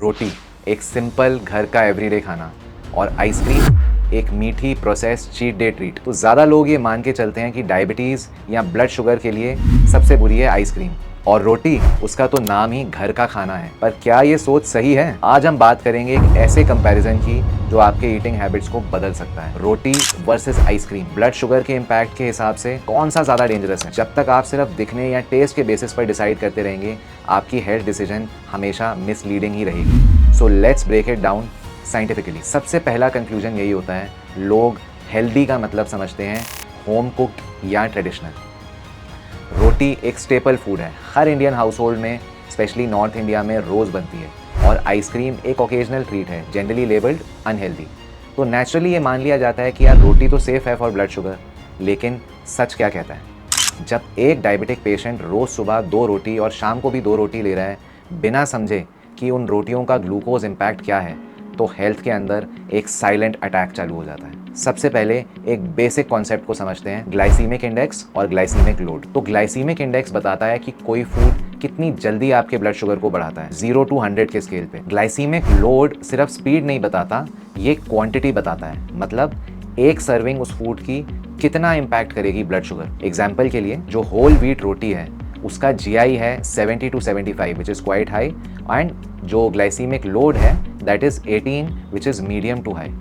रोटी एक सिंपल घर का एवरीडे खाना और आइसक्रीम एक मीठी प्रोसेस्ड चीट डे ट्रीट। तो ज़्यादा लोग ये मान के चलते हैं कि डायबिटीज़ या ब्लड शुगर के लिए सबसे बुरी है आइसक्रीम, और रोटी उसका तो नाम ही घर का खाना है। पर क्या ये सोच सही है? आज हम बात करेंगे एक ऐसे कंपैरिजन की जो आपके ईटिंग हैबिट्स को बदल सकता है। रोटी वर्सेस आइसक्रीम। ब्लड शुगर के इम्पैक्ट के हिसाब से कौन सा ज़्यादा डेंजरस है? जब तक आप सिर्फ दिखने या टेस्ट के बेसिस पर डिसाइड करते रहेंगे, आपकी हेल्थ डिसीजन हमेशा मिसलीडिंग ही रहेगी। So let's break it down scientifically. सबसे पहला कंक्लूजन यही होता है, लोग हेल्दी का मतलब समझते हैं होम कुक्ड या ट्रेडिशनल। रोटी एक स्टेपल फूड है, हर इंडियन हाउस होल्ड में, स्पेशली नॉर्थ इंडिया में रोज़ बनती है। और आइसक्रीम एक ओकेजनल ट्रीट है, जनरली लेबल्ड अनहेल्दी। तो नेचुरली ये मान लिया जाता है कि यार रोटी तो सेफ़ है फॉर ब्लड शुगर। लेकिन सच क्या कहता है? जब एक डायबिटिक पेशेंट रोज़ सुबह 2 रोटी और शाम को भी 2 रोटी ले रहा है, बिना समझे कि उन रोटियों का ग्लूकोज इम्पैक्ट क्या है, तो हेल्थ के अंदर एक साइलेंट अटैक चालू हो जाता है। सबसे पहले एक बेसिक कॉन्सेप्ट को समझते हैं, ग्लाइसीमिक इंडेक्स और ग्लाइसीमिक लोड। तो ग्लाइसीमिक इंडेक्स बताता है कि कोई फूड कितनी जल्दी आपके ब्लड शुगर को बढ़ाता है, 0 to 100 के स्केल पे। ग्लाइसीमिक लोड सिर्फ स्पीड नहीं बताता, ये क्वांटिटी बताता है। मतलब एक सर्विंग उस फूड की कितना इम्पैक्ट करेगी ब्लड शुगर। एग्जाम्पल के लिए, जो होल व्हीट रोटी है उसका GI है 70 to 75 which is quite high, and जो ग्लाइसीमिक लोड है that is 18 which is medium to high.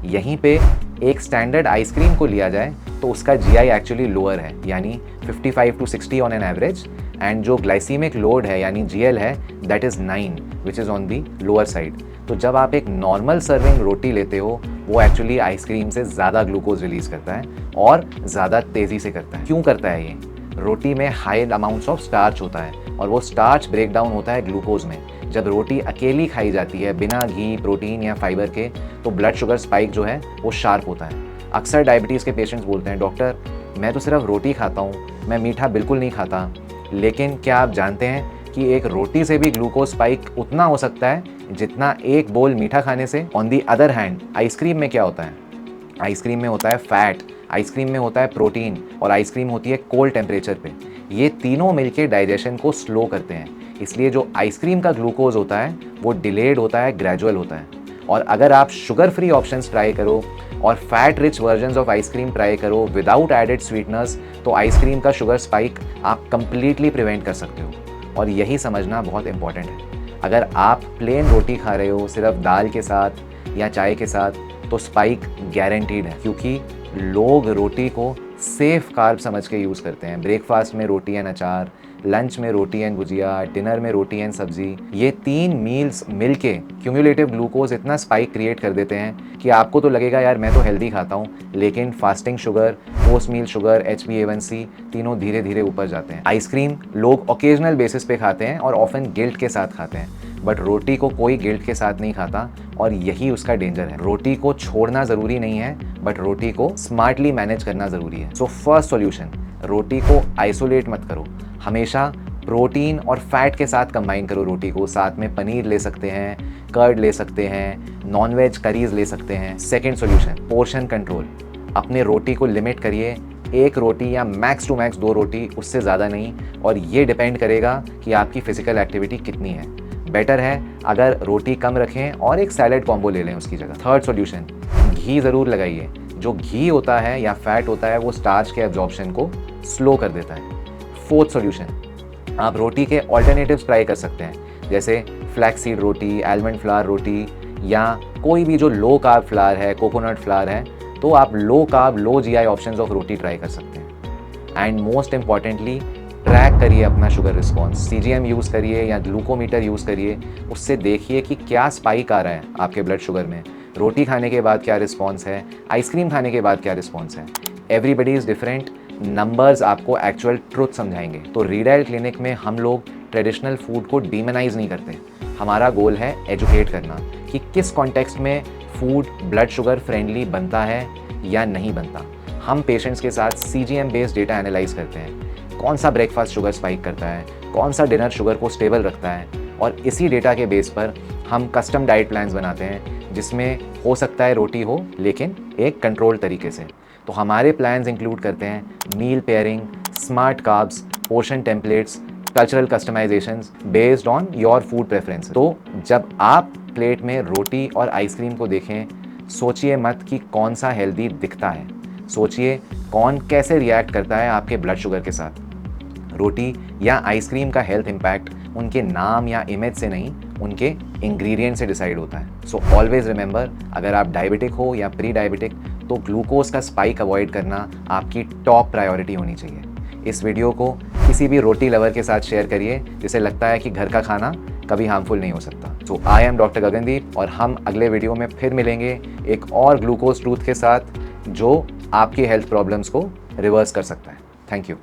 यहीं पे एक स्टैंडर्ड आइसक्रीम को लिया जाए तो उसका GI एक्चुअली लोअर है, यानी 55 to 60 on an average, and जो ग्लाइसीमिक लोड है यानी GL है that is 9 which is on the lower side. तो जब आप एक नॉर्मल सर्विंग रोटी लेते हो, वो एक्चुअली आइसक्रीम से ज़्यादा ग्लूकोज रिलीज़ करता है और ज़्यादा तेज़ी से करता है। क्यों करता है ये? रोटी में हाई अमाउंट्स ऑफ स्टार्च होता है और वो स्टार्च ब्रेक डाउन होता है ग्लूकोज में। जब रोटी अकेली खाई जाती है बिना घी, प्रोटीन या फाइबर के, तो ब्लड शुगर स्पाइक जो है वो शार्प होता है। अक्सर डायबिटीज़ के पेशेंट्स बोलते हैं, डॉक्टर मैं तो सिर्फ रोटी खाता हूँ, मैं मीठा बिल्कुल नहीं खाता। लेकिन क्या आप जानते हैं कि एक रोटी से भी ग्लूकोज स्पाइक उतना हो सकता है जितना एक बोल मीठा खाने से? On the other hand, ice cream में क्या होता है? आइसक्रीम में होता है फैट, आइसक्रीम में होता है प्रोटीन, और आइसक्रीम होती है कोल्ड टेम्परेचर पे। ये तीनों मिलके डाइजेशन को स्लो करते हैं, इसलिए जो आइसक्रीम का ग्लूकोज होता है वो डिलेड होता है, ग्रेजुअल होता है। और अगर आप शुगर फ्री ऑप्शंस ट्राई करो और fat rich versions of ice cream try करो विदाउट एडेड स्वीटनर्स, तो आइसक्रीम का शुगर स्पाइक आप कंप्लीटली प्रिवेंट कर सकते हो। और यही समझना बहुत इंपॉर्टेंट है। अगर आप प्लेन रोटी खा रहे हो सिर्फ दाल के साथ या चाय के साथ, तो स्पाइक गारंटीड है, क्योंकि लोग रोटी को सेफ कार्ब समझ के यूज़ करते हैं। ब्रेकफास्ट में रोटी एंड अचार, लंच में रोटी एंड भुजिया, डिनर में रोटी एंड सब्जी, ये 3 मील्स मिलके क्यूमुलेटिव ग्लूकोज इतना स्पाइक क्रिएट कर देते हैं कि आपको तो लगेगा यार मैं तो हेल्दी खाता हूँ, लेकिन फास्टिंग शुगर, पोस्ट मील शुगर, HbA1c तीनों धीरे धीरे ऊपर जाते हैं। आइसक्रीम लोग ओकेजनल बेसिस पे खाते हैं और ऑफन गिल्ट के साथ खाते हैं, बट रोटी को कोई गिल्ट के साथ नहीं खाता, और यही उसका डेंजर है। रोटी को छोड़ना ज़रूरी नहीं है, बट रोटी को स्मार्टली मैनेज करना ज़रूरी है। सो फर्स्ट सॉल्यूशन, रोटी को आइसोलेट मत करो, हमेशा प्रोटीन और फैट के साथ कंबाइन करो रोटी को। साथ में पनीर ले सकते हैं, कर्ड ले सकते हैं, नॉनवेज करीज ले सकते हैं। Second solution, portion control. अपने रोटी को लिमिट करिए, 1 रोटी या मैक्स टू मैक्स 2 रोटी, उससे ज़्यादा नहीं, और ये डिपेंड करेगा कि आपकी फिजिकल एक्टिविटी कितनी है। बेटर है अगर रोटी कम रखें और एक सैलेड कॉम्बो ले लें उसकी जगह। थर्ड सॉल्यूशन, घी ज़रूर लगाइए। जो घी होता है या फैट होता है वो स्टार्च के एब्जॉर्प्शन को स्लो कर देता है। फोर्थ सॉल्यूशन, आप रोटी के ऑल्टरनेटिव्स ट्राई कर सकते हैं, जैसे फ्लैक्स सीड रोटी, आलमंड फ्लावर रोटी, या कोई भी जो लो कार्ब फ्लावर है, कोकोनट फ्लावर है, तो आप low carb, low GI options of roti try कर सकते हैं। एंड मोस्ट इंपॉर्टेंटली, ट्रैक करिए अपना शुगर रिस्पॉन्स। CGM यूज़ करिए या ग्लूकोमीटर यूज़ करिए, उससे देखिए कि क्या स्पाइक आ रहा है आपके ब्लड शुगर में। रोटी खाने के बाद क्या रिस्पॉन्स है, आइसक्रीम खाने के बाद क्या रिस्पॉन्स है। एवरीबडी इज़ डिफरेंट, नंबर्स आपको एक्चुअल ट्रुथ समझाएंगे। तो रीडायल क्लिनिक में हम लोग ट्रेडिशनल फूड को डीमोनाइज नहीं करते, हमारा गोल है एजुकेट करना कि किस कॉन्टेक्स्ट में फूड ब्लड शुगर फ्रेंडली बनता है या नहीं बनता। हम पेशेंट्स के साथ CGM बेस्ड डेटा एनालाइज करते हैं, कौन सा ब्रेकफास्ट शुगर स्पाइक करता है, कौन सा डिनर शुगर को स्टेबल रखता है, और इसी डेटा के बेस पर हम कस्टम डाइट प्लान्स बनाते हैं, जिसमें हो सकता है रोटी हो लेकिन एक कंट्रोल तरीके से। तो हमारे प्लान्स इंक्लूड करते हैं meal pairing, smart carbs, portion templates, cultural customisations based on your food preference. तो जब आप प्लेट में रोटी और आइसक्रीम को देखें, सोचिए मत कि कौन सा हेल्दी दिखता है, सोचिए कौन कैसे रिएक्ट करता है आपके ब्लड शुगर के साथ। रोटी या आइसक्रीम का हेल्थ इम्पैक्ट उनके नाम या इमेज से नहीं, उनके इंग्रेडिएंट से डिसाइड होता है। सो ऑलवेज रिमेंबर, अगर आप डायबिटिक हो या प्री डायबिटिक, तो ग्लूकोज का स्पाइक अवॉइड करना आपकी टॉप प्रायोरिटी होनी चाहिए। इस वीडियो को किसी भी रोटी लवर के साथ शेयर करिए जिसे लगता है कि घर का खाना कभी हार्मफुल नहीं हो सकता। सो आई एम डॉक्टर गगनदीप और हम अगले वीडियो में फिर मिलेंगे एक और ग्लूकोज ट्रूथ के साथ जो आपकी हेल्थ प्रॉब्लम्स को रिवर्स कर सकता है। Thank you.